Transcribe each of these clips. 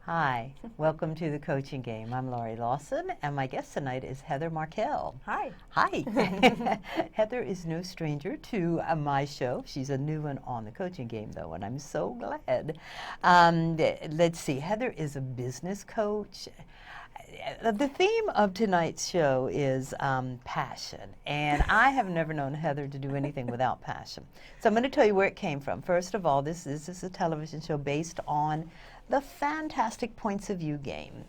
Hi, welcome to the Coaching Game. I'm Laurie Lawson, and my guest tonight is Heather Markel. Hi. Hi. Heather is no stranger to my show. She's a new one on the Coaching Game, though, and I'm so glad. Let's see. Heather is a business coach. The theme of tonight's show is passion, and I have never known Heather to do anything without passion. So I'm going to tell you where it came from. First of all, this is a television show based on the Fantastic Points of View game,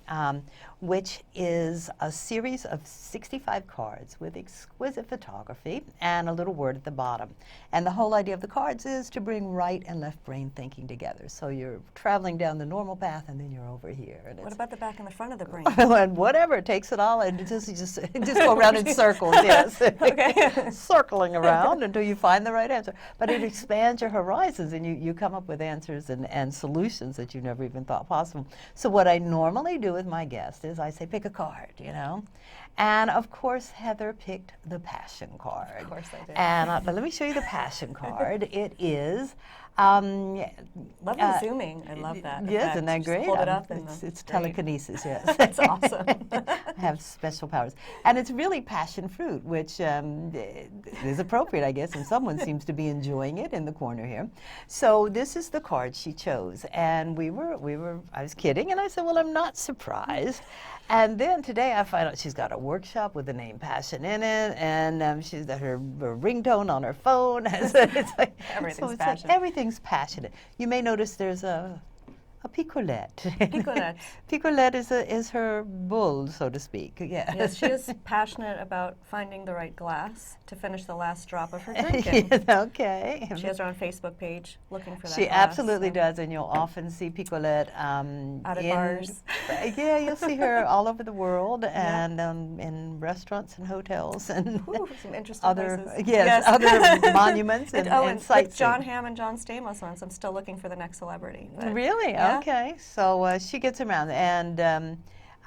which is a series of 65 cards with exquisite photography and a little word at the bottom. And the whole idea of the cards is to bring right and left brain thinking together. So you're traveling down the normal path and then you're over here. And what about the back and the front of the brain? And whatever, it takes it all and just go around in circles, yes. Okay. Circling around until you find the right answer. But it expands your horizons and you come up with answers and solutions that you never even thought possible. So what I normally do with my guest is I say, pick a card, you know. And of course, Heather picked the passion card. Of course I did. And but let me show you the passion card. It is lovely zooming. I love that. Yes, isn't that great? Hold it up and it's telekinesis, yes. That's awesome. I have special powers. And it's really passion fruit, which is appropriate, I guess, and someone seems to be enjoying it in the corner here. So this is the card she chose. And I was kidding, and I said, well, I'm not surprised. And then today I find out she's got a workshop with the name Passion in it, and she's got her ringtone on her phone. It's like, everything's passionate. Like everything's passionate. You may notice there's a picolette. Picolette. Picolette is her bull, so to speak. Yeah. Yes, she is passionate about finding the right glass to finish the last drop of her drinking. Yes, okay. She has her own Facebook page looking for that She glass, absolutely does, and you'll often see Picolette out of bars. Yeah, you'll see her all over the world, and in restaurants and hotels and some interesting other places. yes, other monuments and sites. John Hamm and John Stamos once. I'm still looking for the next celebrity. Really? Yeah. Okay. So she gets around, and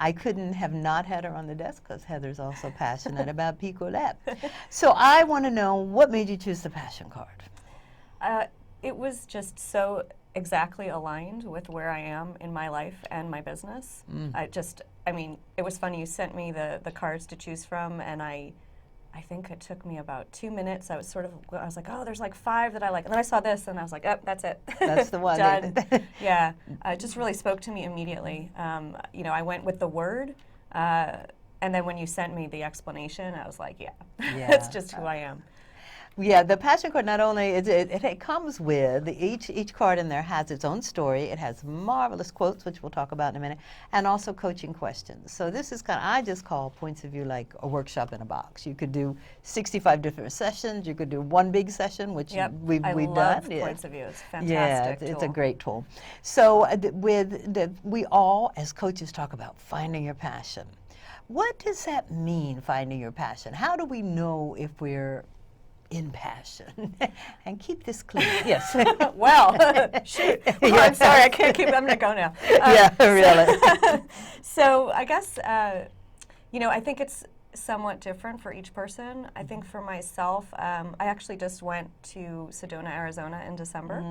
I couldn't have not had her on the desk because Heather's also passionate about picolette. So I want to know, what made you choose the passion card? It was just so exactly aligned with where I am in my life and my business. I mean, it was funny, you sent me the cards to choose from, and I think it took me about 2 minutes. I was like, oh, there's like 5 that I like. And then I saw this, and I was like, oh, that's it. That's the one. Done. Yeah, it just really spoke to me immediately. You know, I went with the word, and then when you sent me the explanation, I was like, yeah. It's just who I am. Yeah, the passion card, not only it comes with each card in there has its own story. It has marvelous quotes, which we'll talk about in a minute, and also coaching questions. So this is I just call Points of View like a workshop in a box. You could do 65 different sessions. You could do one big session, which we've love done. Points of View. It's fantastic. Yeah, it's a great tool. So we all as coaches talk about finding your passion. What does that mean, finding your passion? How do we know if we're in passion? And keep this clear. Yes. Well, shoot. Well, I'm sorry, I can't keep. I'm going to go now. Yeah, really. So I guess, you know, I think it's somewhat different for each person. I think for myself, I actually just went to Sedona, Arizona in December.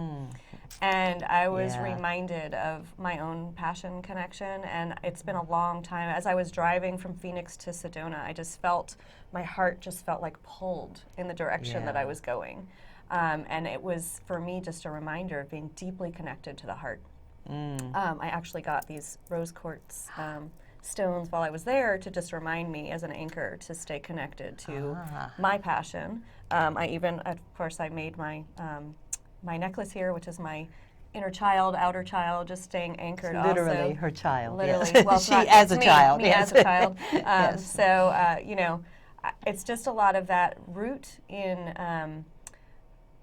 And I was reminded of my own passion connection, and it's been a long time. As I was driving from Phoenix to Sedona, I just felt, my heart just felt like pulled in the direction that I was going. And it was, for me, just a reminder of being deeply connected to the heart. I actually got these rose quartz stones while I was there to just remind me as an anchor to stay connected to my passion. I even, of course, I made my my necklace here, which is my inner child, outer child, just staying anchored. Literally also. her child. Literally, yes. well, She as a child. Me yes. as a child. Yes. So you know, it's just a lot of that root in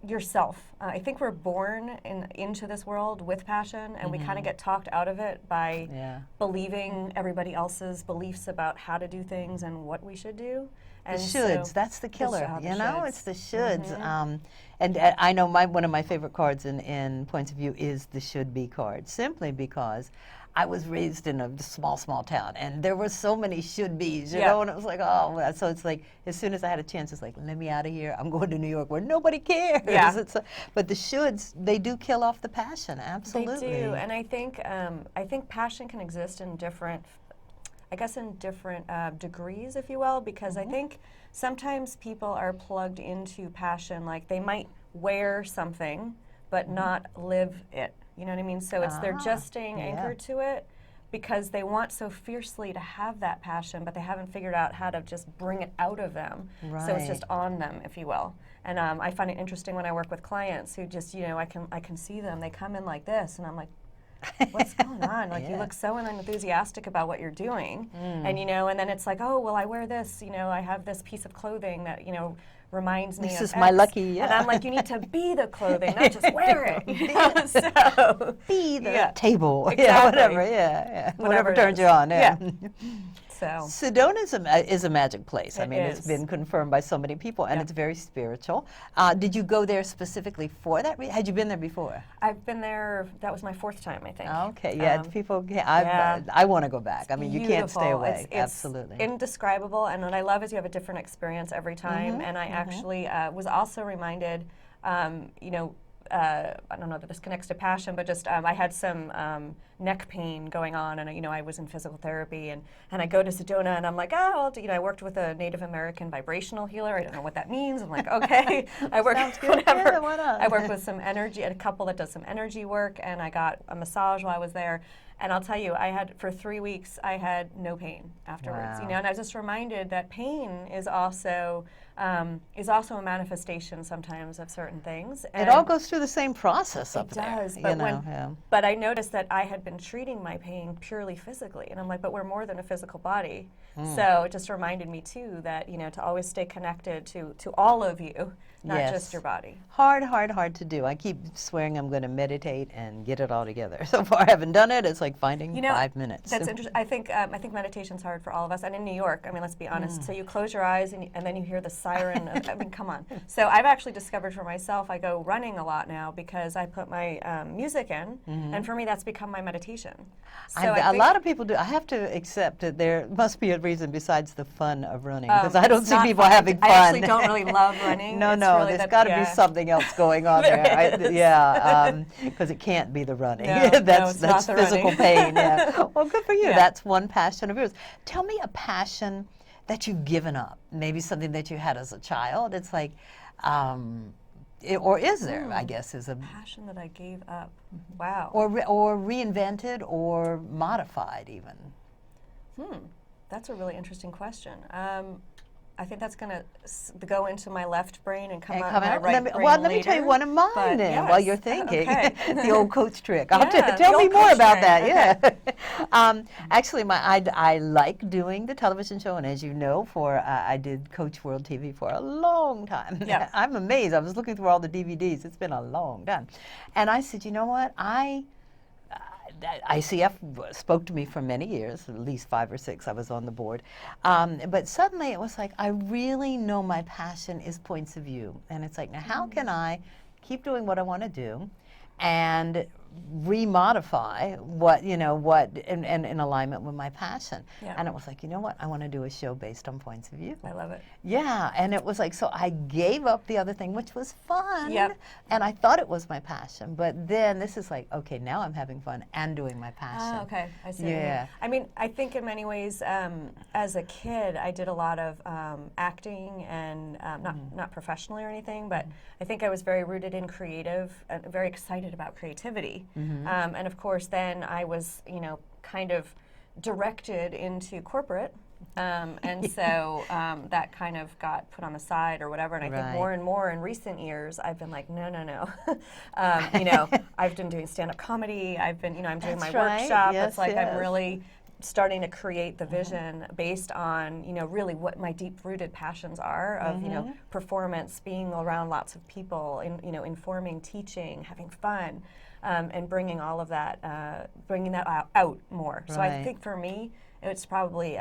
yourself. I think we're born into this world with passion, and we kind of get talked out of it by believing everybody else's beliefs about how to do things and what we should do. And the shoulds, that's the killer, you know? Shoulds. It's the shoulds. And I know one of my favorite cards in Points of View is the should be card, simply because I was raised in a small town, and there were so many should-bes, you Yeah. know, and it was like, oh, well, so it's like, as soon as I had a chance, it's like, let me out of here. I'm going to New York where nobody cares. Yeah. But the shoulds, they do kill off the passion, absolutely. They do, and I think passion can exist in different, I guess, in different degrees, if you will, because I think sometimes people are plugged into passion, like they might wear something but not live it. You know what I mean? So it's they're just staying anchored to it because they want so fiercely to have that passion, but they haven't figured out how to just bring it out of them. Right. So it's just on them, if you will. And I find it interesting when I work with clients who just, you know, I can see them. They come in like this, and I'm like, what's going on? Like, you look so unenthusiastic about what you're doing. And, you know, and then it's like, oh, well, I wear this, you know, I have this piece of clothing that, you know, reminds me of This is X. my lucky, And I'm like, you need to be the clothing, not just wear it. You know? So, Be the table. Exactly. Yeah, whatever, whatever it turns is. you on, So. Sedona is a magic place. I mean, it's is. been confirmed by so many people, and it's very spiritual. Did you go there specifically for that? Had you been there before? I've been there, that was my 4th time, I think. Okay, people, I want to go back. I mean, you can't stay Beautiful. away. It's Absolutely. indescribable, and what I love is you have a different experience every time, and I actually was also reminded, you know, I don't know that this connects to passion, but just I had some neck pain going on, and you know, I was in physical therapy, and I go to Sedona, and I'm like, oh, you know, I worked with a Native American vibrational healer. I don't know what that means. I'm like, okay, I work whatever. Yeah, why not? I work with some energy, a couple that does some energy work, and I got a massage while I was there. And I'll tell you, for 3 weeks, I had no pain afterwards. Wow. You know, and I was just reminded that pain is also a manifestation sometimes of certain things. It all goes through the same process up there. It does, you but know, but I noticed that I had been treating my pain purely physically, and I'm like, but we're more than a physical body. So it just reminded me too that, you know, to always stay connected to all of you, not just your body. Hard to do. I keep swearing I'm going to meditate and get it all together. So far, I haven't done it. It's like finding 5 minutes. That's interesting. I think meditation's hard for all of us. And in New York, I mean, let's be honest. So you close your eyes and then you hear the siren. I mean, come on. So I've actually discovered for myself, I go running a lot now because I put my music in, and for me, that's become my meditation. So a lot of people do. I have to accept that there must be a reason besides the fun of running, because I don't see people having fun. I actually don't really love running. No, really there's got to be something else going on there. Because it can't be the running. No, that's physical pain. Yeah. Well, good for you. Yeah. That's one passion of yours. Tell me a passion that you've given up. Maybe something that you had as a child. It's like, or is there? I guess is a passion that I gave up. Wow. Or reinvented or modified even. That's a really interesting question. I think that's going to go into my left brain and come out my right brain Let me tell you one of mine while you're thinking. Okay. The old coach trick. Tell me more about that. Okay. Yeah. Actually, I like doing the television show, and as you know, I did Coach World TV for a long time. Yeah. I'm amazed. I was looking through all the DVDs. It's been a long time, and I said, you know what, ICF spoke to me for many years, at least 5 or 6. I was on the board. But suddenly it was like, I really know my passion is points of view. And it's like, now how can I keep doing what I want to do and remodify what in alignment with my passion. And it was like, you know what, I want to do a show based on points of view. I love it. Yeah, and it was like, so I gave up the other thing, which was fun. Yep. And I thought it was my passion, but then this is like, okay, now I'm having fun and doing my passion. Oh, okay, I see. Yeah. I mean, I think in many ways, as a kid, I did a lot of acting, and not professionally or anything, but I think I was very rooted in creative, very excited about creativity. And of course, then I was, kind of directed into corporate. And so that kind of got put on the side or whatever. And I think more and more in recent years, I've been like, no. I've been doing stand-up comedy. I've been, I'm doing my workshop. Yes, it's like I'm really starting to create the vision based on, really what my deep-rooted passions are of, performance, being around lots of people, informing, teaching, having fun, and bringing all of that, bringing that out more. So I think for me, it's probably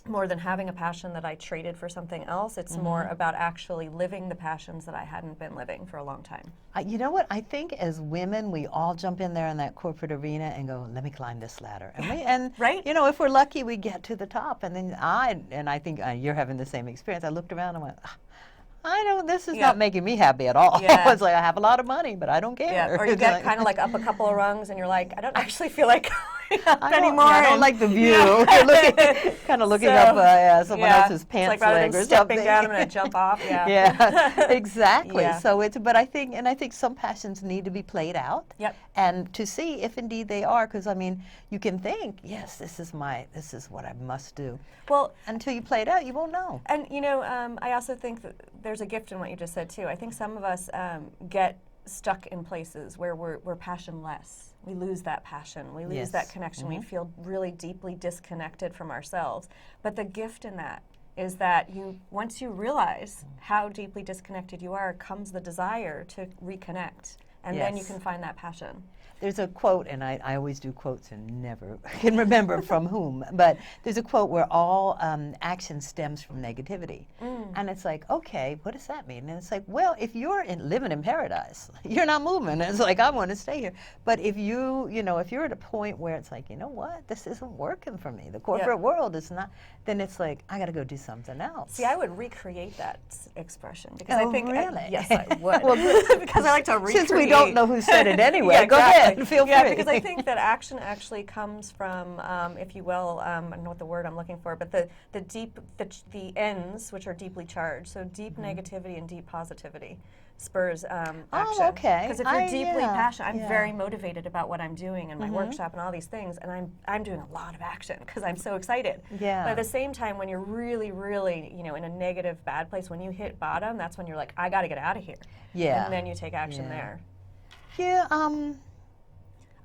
more than having a passion that I traded for something else. It's more about actually living the passions that I hadn't been living for a long time. You know what? I think as women, we all jump in there in that corporate arena and go, "Let me climb this ladder." And Right? you know, if we're lucky, we get to the top. And then I think you're having the same experience. I looked around and went, this is not making me happy at all. Yeah. It's like I have a lot lot of money, but I don't care. Yeah, or you get kind of like up a couple of rungs and you're like, I don't actually feel like going up anymore. I don't like the view. You're kind of looking up someone else's pants leg or stepping something. down, I'm going to jump off. Yeah. Yeah, exactly. Yeah. So but I think some passions need to be played out. Yep. And to see if indeed they are, because I mean, you can think, yes, this is what I must do. Well, until you play it out, you won't know. And you know, I also think that there's a gift in what you just said too. I think some of us get stuck in places where we're passionless. We lose that passion. We lose that connection. We feel really deeply disconnected from ourselves. But the gift in that is that once you realize how deeply disconnected you are, comes the desire to reconnect. And then you can find that passion. There's a quote, and I always do quotes and never can remember from whom, but there's a quote where all action stems from negativity. And it's like, okay, what does that mean? And it's like, well, if you're living in paradise, you're not moving. And it's like, I want to stay here. But if if you're at a point where it's like, you know what, this isn't working for me, the corporate world is not, then it's like, I got to go do something else. See, I would recreate that expression because I think, really? yes, I would. Because I like to recreate. Since we don't know who said it anyway, go ahead. Feel free. Yeah, because I think that action actually comes from, if you will, I don't know what the word I'm looking for, but the ends, which are deeply charged. So deep negativity and deep positivity spurs action. Oh, okay. Because if you're deeply passionate, I'm very motivated about what I'm doing and my workshop and all these things, and I'm doing a lot of action because I'm so excited. Yeah. But at the same time, when you're really, really, in a negative, bad place, when you hit bottom, that's when you're like, I got to get out of here. Yeah. And then you take action there. Yeah.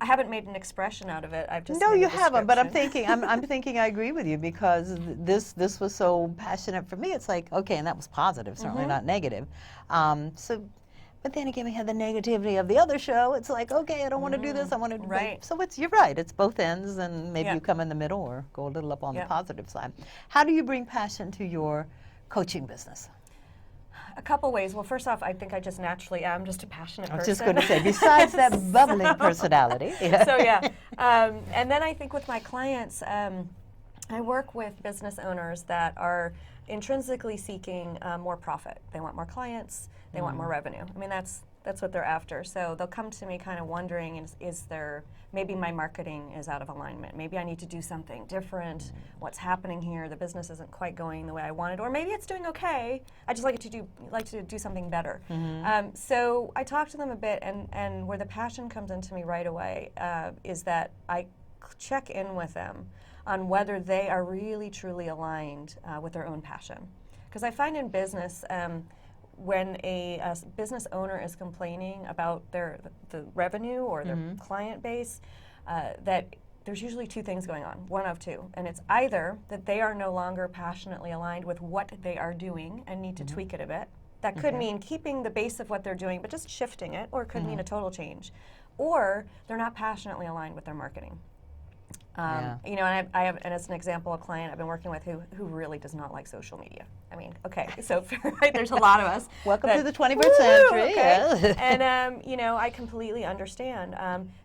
I haven't made an expression out of it. I've just no, made you a haven't. But I'm description. thinking, I'm thinking, I agree with you because this was so passionate for me. It's like, okay, and that was positive, certainly not negative. But then again, we had the negativity of the other show. It's like, okay, I don't want to do this. I want to do that. So you're right. It's both ends, and maybe you come in the middle or go a little up on the positive side. How do you bring passion to your coaching business? A couple ways. Well, first off, I think I just naturally am just a passionate person. I was just going to say, besides that bubbling personality. And then I think with my clients, I work with business owners that are intrinsically seeking more profit. They want more clients. They want more revenue. I mean, that's what they're after. So they'll come to me kind of wondering, is there, maybe my marketing is out of alignment. Maybe I need to do something different. What's happening here? The business isn't quite going the way I wanted. Or maybe it's doing okay. I just like to do something better. So I talk to them a bit, and where the passion comes into me right away is that I check in with them on whether they are really, truly aligned with their own passion. Because I find in business, when a business owner is complaining about the revenue or their client base, that there's usually two things going on, one of two. And it's either that they are no longer passionately aligned with what they are doing and need to tweak it a bit. That could mean keeping the base of what they're doing, but just shifting it, or it could mean a total change. Or they're not passionately aligned with their marketing. And I have, and as an example, a client I've been working with who really does not like social media. I mean, okay, so there's a lot of us. Welcome to the 21st century. Okay. Yes. And I completely understand.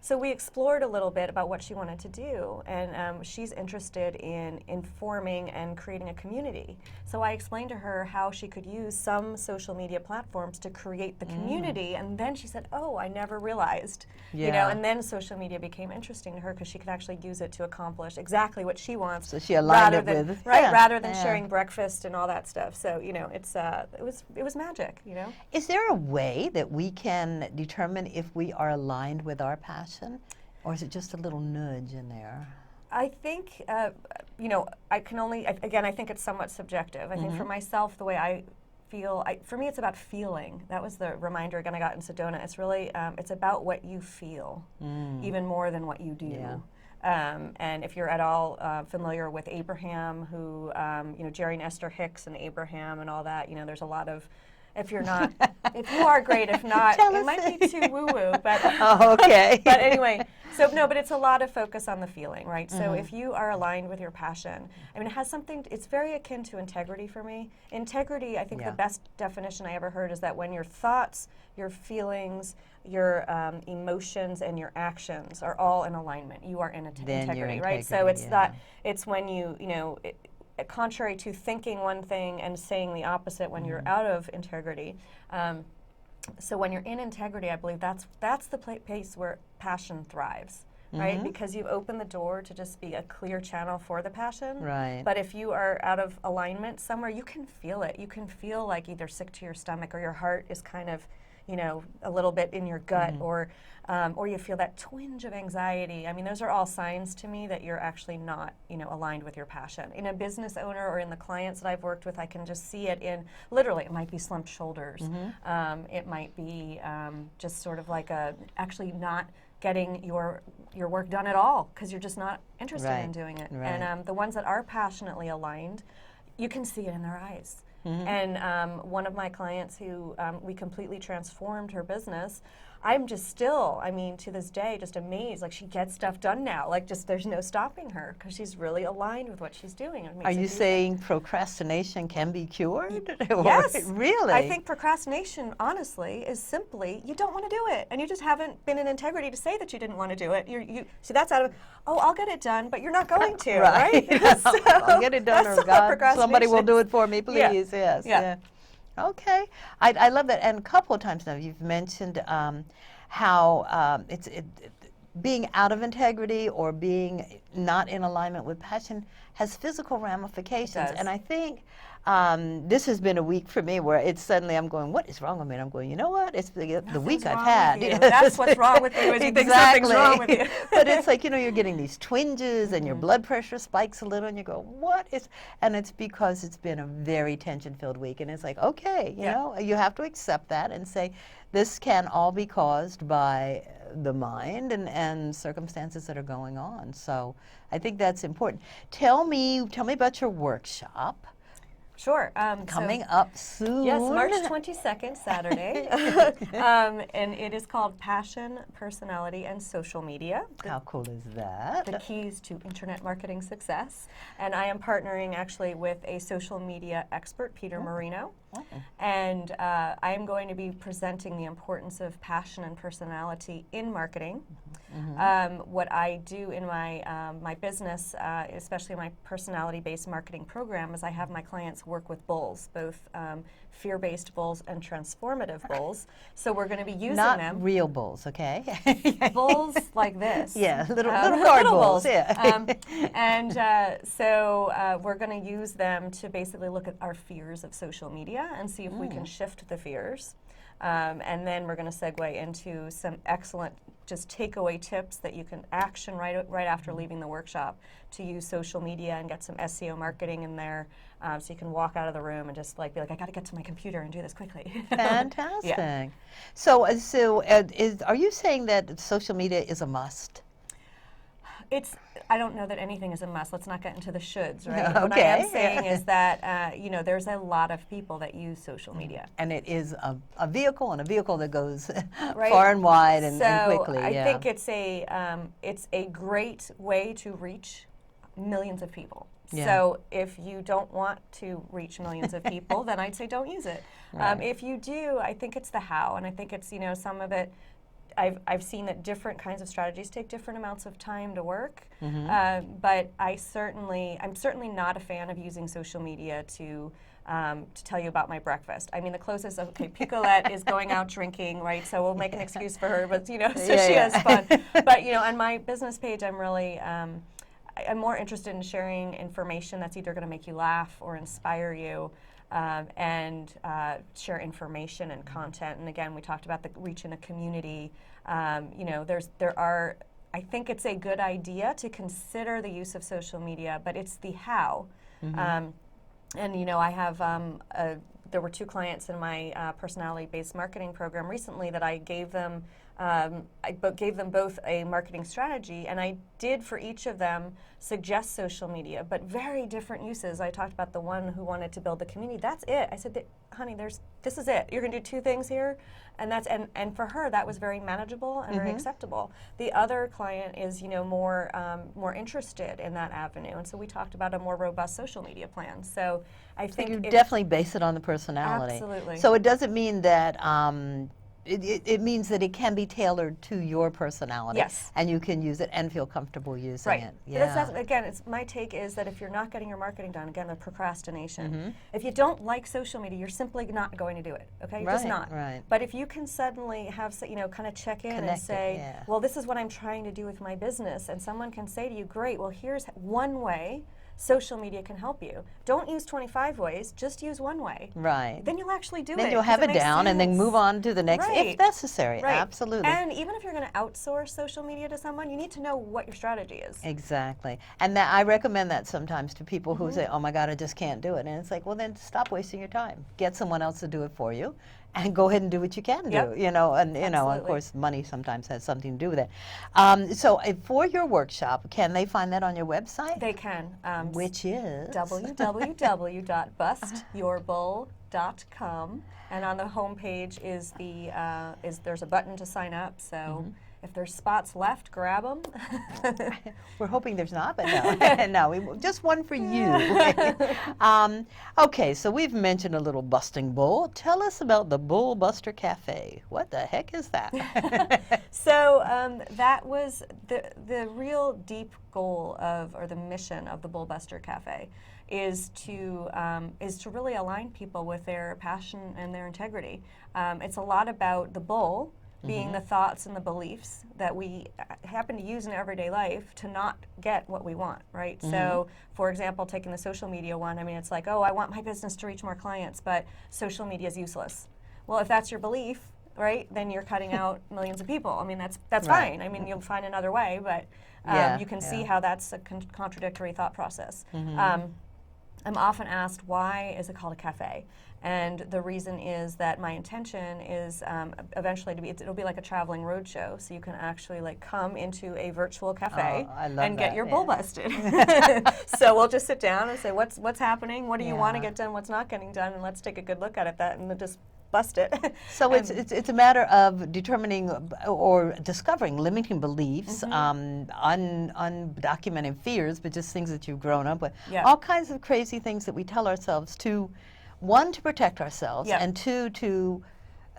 So we explored a little bit about what she wanted to do, and she's interested in informing and creating a community. So I explained to her how she could use some social media platforms to create the community, and then she said, "Oh, I never realized." And then social media became interesting to her because she could actually use it to accomplish exactly what she wants. So she aligned it with rather than sharing breakfast and all that stuff. So it was magic. Is there a way that we can determine if we are aligned with our passion, or is it just a little nudge in there? I think I can only I think it's somewhat subjective. I think for myself, the way I feel, for me, it's about feeling. That was the reminder again I got in Sedona. It's really it's about what you feel, even more than what you do. Yeah. And if you're at all familiar with Abraham, who Jerry and Esther Hicks and Abraham and all that, there's a lot of If you're not, if you are, great. If not, it might be too woo-woo. But oh, okay. But anyway, so no, but it's a lot of focus on the feeling, right? So if you are aligned with your passion, I mean, it has something. It's very akin to integrity for me. Integrity, I think the best definition I ever heard is that when your thoughts, your feelings, your emotions, and your actions are all in alignment, you are in integrity, right? So it's not. It's when contrary to thinking one thing and saying the opposite when you're out of integrity. So when you're in integrity, I believe that's the place where passion thrives, right? Because you've opened the door to just be a clear channel for the passion. Right. But if you are out of alignment somewhere, you can feel it. You can feel like either sick to your stomach or your heart is kind of, a little bit in your gut, or you feel that twinge of anxiety. I mean, those are all signs to me that you're actually not, aligned with your passion. In a business owner or in the clients that I've worked with, I can just see it in, literally, it might be slumped shoulders. It might be just sort of like actually not getting your work done at all because you're just not interested in doing it. Right. And the ones that are passionately aligned, you can see it in their eyes. And one of my clients who we completely transformed her business, I'm just still, to this day, just amazed. Like, she gets stuff done now. Like, just there's no stopping her because she's really aligned with what she's doing. Are you saying procrastination can be cured? Yes. Really? I think procrastination, honestly, is simply you don't want to do it. And you just haven't been in integrity to say that you didn't want to do it. So that's out of, I'll get it done, but you're not going to, right? So I'll get it done, or God, somebody will do it for me, please. Yes. Yeah. Okay, I love that. And a couple of times now you've mentioned how being out of integrity or being not in alignment with passion has physical ramifications. And I think this has been a week for me where it's suddenly I'm going, what is wrong with me? And I'm going, you know what? It's the week I've had. That's what's wrong with you, is you think something's wrong with you. But it's like, you're getting these twinges and your blood pressure spikes a little and you go, what is, and it's because it's been a very tension-filled week. And it's like, okay, you have to accept that and say, this can all be caused by the mind and circumstances that are going on. So I think that's important. Tell me about your workshop. Sure. Coming up soon. Yes, March 22nd, Saturday. And it is called Passion, Personality, and Social Media. How cool is that? The keys to internet marketing success. And I am partnering actually with a social media expert, Peter Marino. And I am going to be presenting the importance of passion and personality in marketing. What I do in my business, especially my personality-based marketing program, is I have my clients work with bulls, both fear-based bulls and transformative bulls. So we're going to be using them. Not real bulls, okay? Bulls like this. Yeah, little card bulls. Yeah. So we're going to use them to basically look at our fears of social media and see if we can shift the fears. And then we're going to segue into some excellent just takeaway tips that you can action right after leaving the workshop to use social media and get some SEO marketing in there, so you can walk out of the room and just be like, I got to get to my computer and do this quickly. Fantastic. Yeah. So are you saying that social media is a must? I don't know that anything is a must. Let's not get into the shoulds, right? Okay. What I am saying is that, there's a lot of people that use social media. And it is a vehicle, and a vehicle that goes far and wide and quickly. I think it's a great way to reach millions of people. Yeah. So if you don't want to reach millions of people, then I'd say don't use it. Right. If you do, I think it's the how, and I think it's, some of it, I've seen that different kinds of strategies take different amounts of time to work, but I'm certainly not a fan of using social media to tell you about my breakfast. I mean, the closest, Picolette is going out drinking, right? So we'll make an excuse for her, but she has fun. But on my business page, I'm really I'm more interested in sharing information that's either going to make you laugh or inspire you. And share information and content. And again, we talked about the reach in a community. I think it's a good idea to consider the use of social media, but it's the how. I have there were two clients in my personality-based marketing program recently that I gave them but gave them both a marketing strategy, and I did for each of them suggest social media, but very different uses. I talked about the one who wanted to build the community. That's it. I said, honey, this is it. You're going to do 2 things here, and that's and for her that was very manageable and very acceptable. The other client is more interested in that avenue, and so we talked about a more robust social media plan. So I think you definitely base it on the personality. Absolutely. So it doesn't mean that. It means that it can be tailored to your personality. Yes. And you can use it and feel comfortable using Right. it. Yeah. That's, again, my take is that if you're not getting your marketing done, again, the procrastination. If you don't like social media, you're simply not going to do it. Okay, Right, just not. right. But if you can suddenly have, kind of check in and say, yeah. well, this is what I'm trying to do with my business, and someone can say to you, great, well, here's one way social media can help you. Don't use 25 ways, just use one way. Right. Then you'll actually do it. Then you'll have it down and then move on to the next if necessary. Right. Absolutely. And even if you're going to outsource social media to someone, you need to know what your strategy is. Exactly. And I recommend that sometimes to people who say, oh my God, I just can't do it. And it's like, well, then stop wasting your time. Get someone else to do it for you. And go ahead and do what you can do, and of course, money sometimes has something to do with it. So for your workshop, can they find that on your website? They can. Which is? www.bustyourbull.com. And on the homepage there's a button to sign up. So if there's spots left, grab them. We're hoping there's not, but no. No, just one for you. Okay, so we've mentioned a little busting bull. Tell us about the Bull Buster Cafe. What the heck is that? So that was the real deep goal or the mission of the Bull Buster Cafe is to really align people with their passion and their integrity. It's a lot about the bull being the thoughts and the beliefs that we happen to use in everyday life to not get what we want, right? So, for example, taking the social media one, I mean, it's like, oh, I want my business to reach more clients, but social media is useless. Well, if that's your belief, right, then you're cutting out millions of people. I mean, that's fine. I mean, you'll find another way, but you can see how that's a contradictory thought process. I'm often asked, why is it called a cafe? And the reason is that my intention is eventually it'll be like a traveling roadshow, so you can actually come into a virtual cafe and get your bull busted. So we'll just sit down and say, what's happening? What do you want to get done? What's not getting done? And let's take a good look at it and then just bust it. So it's a matter of determining or discovering limiting beliefs, undocumented fears, but just things that you've grown up with. All kinds of crazy things that we tell ourselves to, one, to protect ourselves, and two, to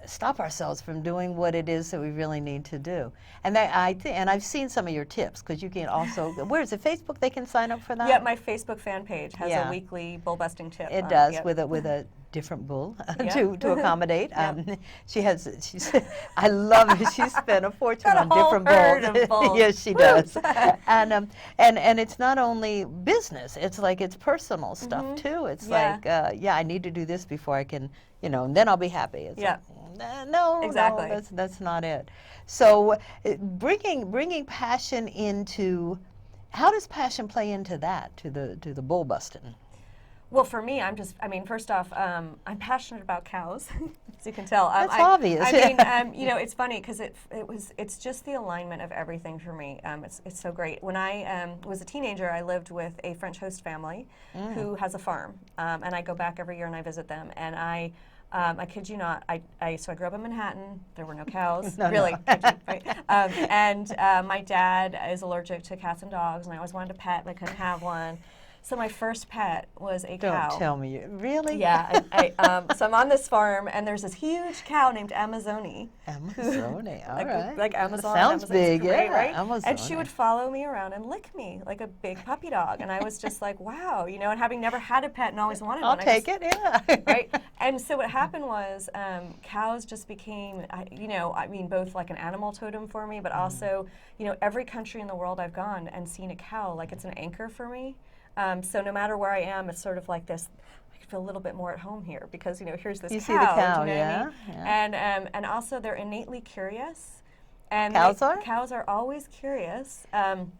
stop ourselves from doing what it is that we really need to do. And I've seen some of your tips, because you can also, where is it, Facebook, they can sign up for that? Yeah, my Facebook fan page has a weekly bull busting tip. It does, with a different bull to accommodate. I love it. She spent a fortune on different bulls. Yes, she does. And it's not only business. It's like it's personal stuff too. It's like I need to do this before I can, and then I'll be happy. It's like, no, exactly. No, that's not it. So bringing passion into, how does passion play into that, to the bull busting? Well, for me, first off, I'm passionate about cows, as you can tell. That's obvious. It's funny because it's just the alignment of everything for me. It's so great. When I was a teenager, I lived with a French host family who has a farm, and I go back every year and I visit them. And I kid you not, so I grew up in Manhattan. There were no cows, really. Right? And my dad is allergic to cats and dogs, and I always wanted a pet, but I couldn't have one. So my first pet was a cow. Don't tell me. Really? Yeah. So I'm on this farm, and there's this huge cow named Amazone. Amazone, all right. Like Amazon. Sounds big, great, right? Amazone. And she would follow me around and lick me like a big puppy dog. And I was just like, wow, and having never had a pet and always wanted one. I'll take it, yeah. Right? And so what happened was cows just became, both like an animal totem for me, but also, every country in the world I've gone and seen a cow, like it's an anchor for me. So no matter where I am, it's sort of like this, I can feel a little bit more at home here because, here's this cow. You see the cow, do you know yeah, what I mean? And also they're innately curious. And cows are? Cows are always curious. And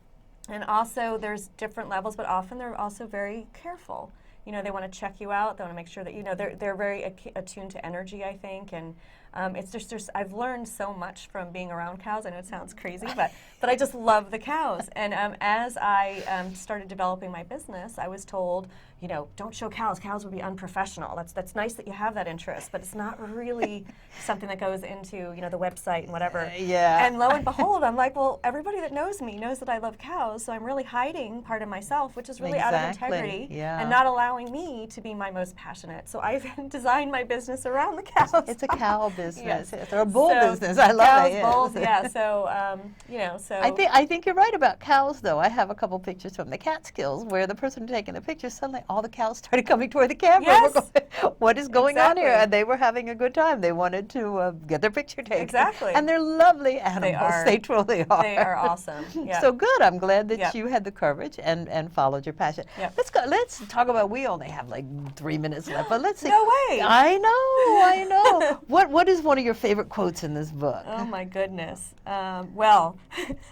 also there's different levels, but often they're also very careful. They want to check you out. They want to make sure that, they're very attuned to energy, I think. And It's just I've learned so much from being around cows. I know it sounds crazy, but I just love the cows. And as I started developing my business, I was told, you know, don't show cows. Cows would be unprofessional. That's nice that you have that interest, but it's not really something that goes into, you know, the website and whatever. Yeah. And lo and behold, I'm like, well, everybody that knows me knows that I love cows, so I'm really hiding part of myself, which is really out of integrity and not allowing me to be my most passionate. So I've designed my business around the cows. It's a cow business. Yes. Or a bull business. I love it. Cows, bulls, yeah. So, you know, so. I think you're right about cows, though. I have a couple pictures from the Catskills where the person taking the picture, suddenly all the cows started coming toward the camera. Yes. Going, what is going on here? Exactly. And they were having a good time. They wanted to get their picture taken. Exactly. And they're lovely animals. They truly are. They are awesome. Yeah. So good. I'm glad that Yep. you had the courage and followed your passion. Yep. Let's go. Let's talk about. We only have like 3 minutes left, but let's see. No way. I know. What is one of your favorite quotes in this book? Oh my goodness. Well,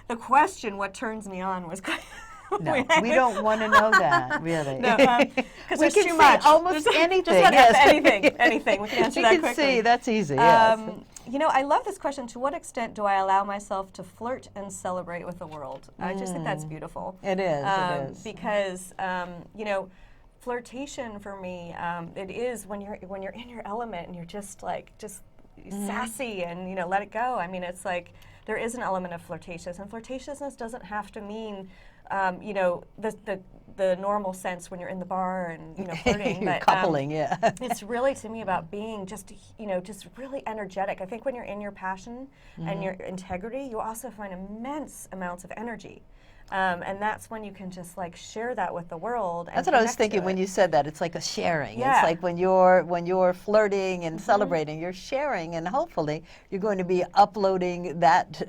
the question, what turns me on, was quite. No, we don't want to know that, really. No, because there's can too say much. almost anything. Just Yes. anything. We can answer We that can quickly. see, that's easy, yes. You know, I love this question. To what extent do I allow myself to flirt and celebrate with the world? I just think that's beautiful. It is. Because, you know, flirtation for me, it is when you're in your element and you're just sassy and, you know, let it go. I mean, it's like there is an element of flirtatious, and flirtatiousness doesn't have to mean, you know, the normal sense when you're in the bar and, you know, flirting. You're but, coupling, yeah. It's really, to me, about being just, you know, just really energetic. I think when you're in your passion and your integrity, you also find immense amounts of energy. And that's when you can just like share that with the world. And That's what I was connect to thinking when it. you said that. It's like a sharing. Yeah. It's like when you're flirting and celebrating, you're sharing, and hopefully you're going to be uploading that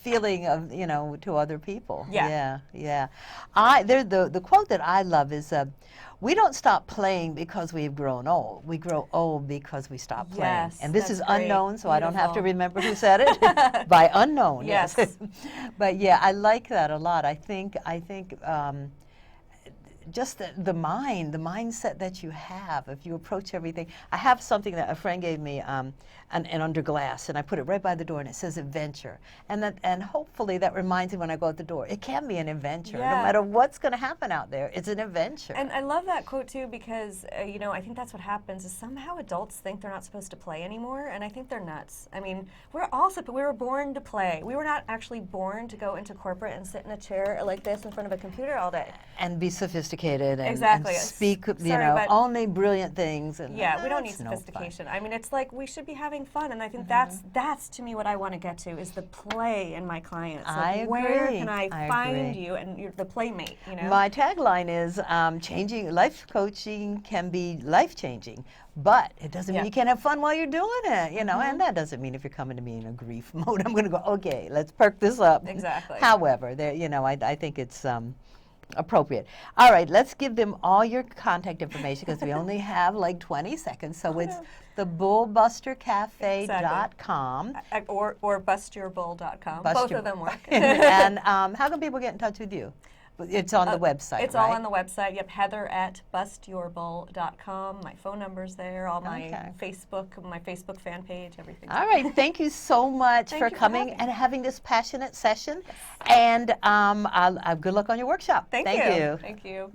feeling of, you know, to other people. Yeah. Yeah. The quote that I love is, we don't stop playing because we've grown old. We grow old because we stop playing. Yes, And this that's is great. unknown, so I don't have to Beautiful. remember who said it. By unknown, yes. Yes. But yeah, I like that a lot. I think just the mindset that you have, if you approach everything. I have something that a friend gave me, an under glass, and I put it right by the door, and it says adventure. And hopefully that reminds me when I go out the door, it can be an adventure. Yeah. No matter what's going to happen out there, it's an adventure. And I love that quote too, because you know, I think that's what happens is somehow adults think they're not supposed to play anymore, and I think they're nuts. I mean, we were born to play. We were not actually born to go into corporate and sit in a chair like this in front of a computer all day. And be sophisticated and, Exactly. and speak, you Sorry, know, but- only brilliant things. And Yeah, we don't need that's no fun. sophistication. I mean, it's like we should be having fun, and I think that's to me what I want to get to is the play in my clients. Like, I where agree. can I I find agree. you and you're the playmate? You know. My tagline is changing life coaching can be life changing, but it doesn't mean Yeah. you can't have fun while you're doing it, you know. And that doesn't mean if you're coming to me in a grief mode, I'm going to go, okay, let's perk this up. Exactly. However, there, you know, I think it's appropriate. All right, let's give them all your contact information because we only have like 20 seconds. So it's thebullbustercafe.com. Or bustyourbull.com. Bust Both your- of them work. And how can people get in touch with you? It's on the website, It's right? all on the website. Yep, Heather at bustyourbull.com. My phone number's there. All my Facebook fan page, everything. All right, thank you so much Thank for you for coming having and me. having this passionate session. And good luck on your workshop. Thank you. Thank you.